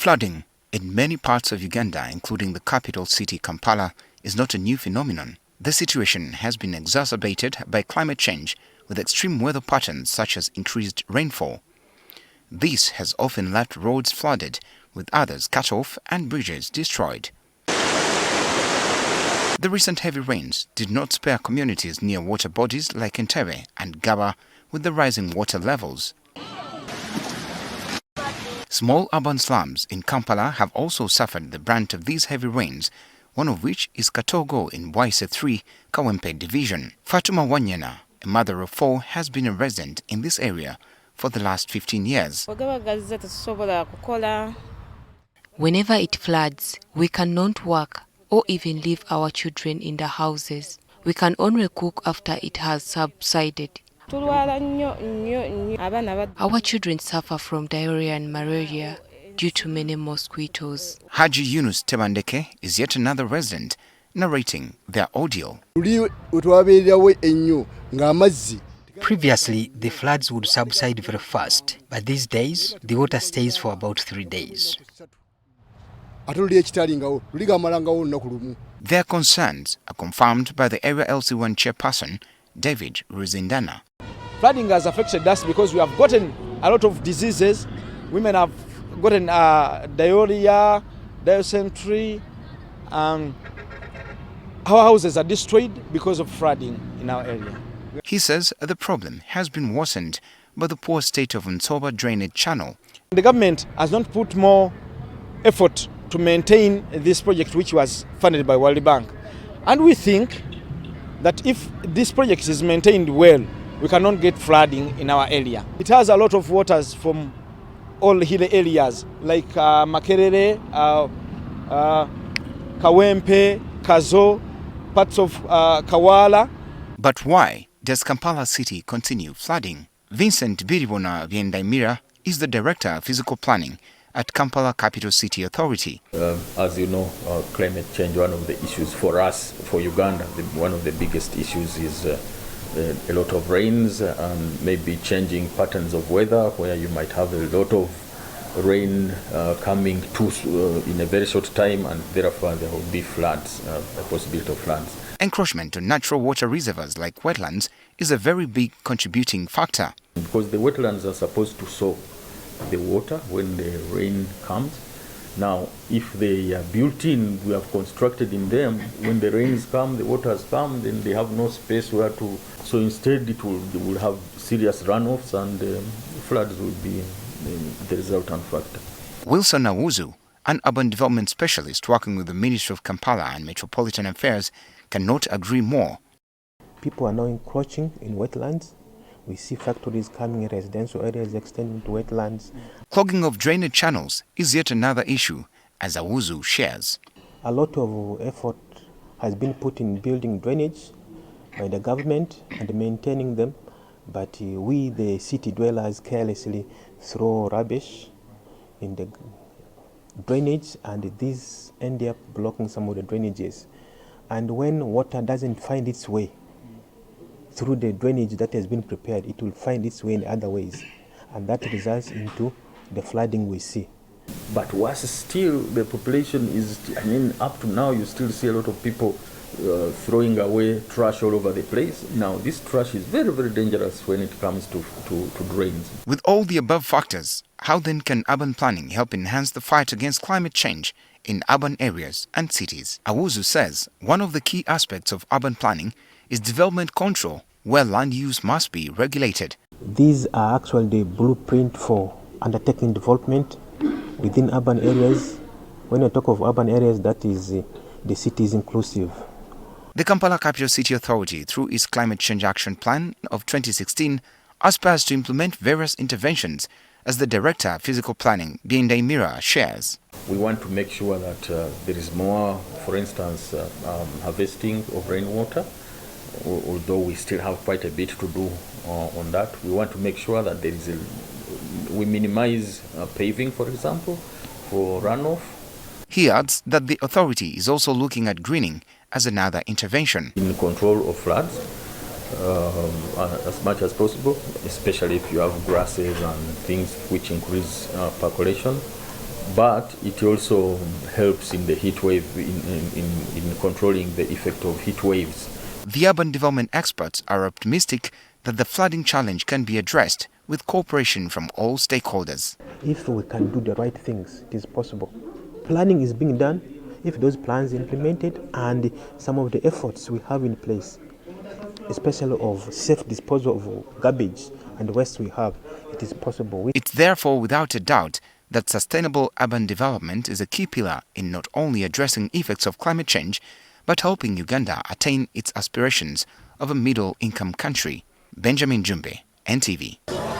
Flooding in many parts of Uganda, including the capital city Kampala, is not a new phenomenon. The situation has been exacerbated by climate change with extreme weather patterns such as increased rainfall. This has often left roads flooded, with others cut off and bridges destroyed. The recent heavy rains did not spare communities near water bodies like Entebbe and Gaba with the rising water levels. Small urban slums in Kampala have also suffered the brunt of these heavy rains, one of which is Katogo in Waise 3, Kawempe Division. Fatuma Wanyana, a mother of 4, has been a resident in this area for the last 15 years. Whenever it floods, we cannot work or even leave our children in the houses. We can only cook after it has subsided. Our children suffer from diarrhea and malaria due to many mosquitoes. Haji Yunus Tebandeke is yet another resident narrating their ordeal. Previously, the floods would subside very fast, but these days, the water stays for about 3 days. Their concerns are confirmed by the Area LC1 chairperson, David Ruzindana. Flooding has affected us because we have gotten a lot of diseases. Women have gotten diarrhea, dysentery. Our houses are destroyed because of flooding in our area. He says the problem has been worsened by the poor state of Nsoba drainage channel. The government has not put more effort to maintain this project, which was funded by World Bank. And we think that if this project is maintained well, we cannot get flooding in our area. It has a lot of waters from all hilly areas like Makerere, Kawempe, Kazo, parts of Kawala. But why does Kampala city continue flooding? Vincent Biribona Viendaimira is the Director of Physical Planning at Kampala Capital City Authority. As you know, climate change, one of the issues for us, for Uganda, one of the biggest issues is a lot of rains and maybe changing patterns of weather where you might have a lot of rain coming in a very short time, and therefore there will be floods, a possibility of floods. Encroachment on natural water reservoirs like wetlands is a very big contributing factor. Because the wetlands are supposed to soak the water when the rain comes. Now, if they are built in, we have constructed in them, when the rains come, the waters come, then they have no space where to. So instead, they will have serious runoffs, and floods will be the resultant factor. Wilson Awuzu, an urban development specialist working with the Ministry of Kampala and Metropolitan Affairs, cannot agree more. People are now encroaching in wetlands. We see factories coming in residential areas extending to wetlands. Clogging of drainage channels is yet another issue, as Awuzu shares. A lot of effort has been put in building drainage by the government and maintaining them, but we, the city dwellers, carelessly throw rubbish in the drainage, and these end up blocking some of the drainages. And when water doesn't find its way through the drainage that has been prepared, it will find its way in other ways, and that results into the flooding we see. But worse still, the population is, up to now you still see a lot of people throwing away trash all over the place. Now this trash is very, very dangerous when it comes to drains. With all the above factors, how then can urban planning help enhance the fight against climate change in urban areas and cities? Awuzu says one of the key aspects of urban planning is development control, where land use must be regulated. These are actually the blueprint for undertaking development within urban areas. When I talk of urban areas, that is the city is inclusive. The Kampala Capital City Authority, through its Climate Change Action Plan of 2016, aspires to implement various interventions, as the Director of Physical Planning, Viendaimira, shares. We want to make sure that there is more, for instance, harvesting of rainwater. Although we still have quite a bit to do on that, we want to make sure that we minimize paving, for example, for runoff. He adds that the authority is also looking at greening as another intervention. In control of floods as much as possible, especially if you have grasses and things which increase percolation. but it also helps in the heat wave, in controlling the effect of heat waves. The urban development experts are optimistic that the flooding challenge can be addressed with cooperation from all stakeholders. If we can do the right things, it is possible. Planning is being done. If those plans implemented and some of the efforts we have in place, especially of safe disposal of garbage and waste we have, it is possible. It's therefore without a doubt that sustainable urban development is a key pillar in not only addressing effects of climate change, but helping Uganda attain its aspirations of a middle-income country. Benjamin Jumbe, NTV.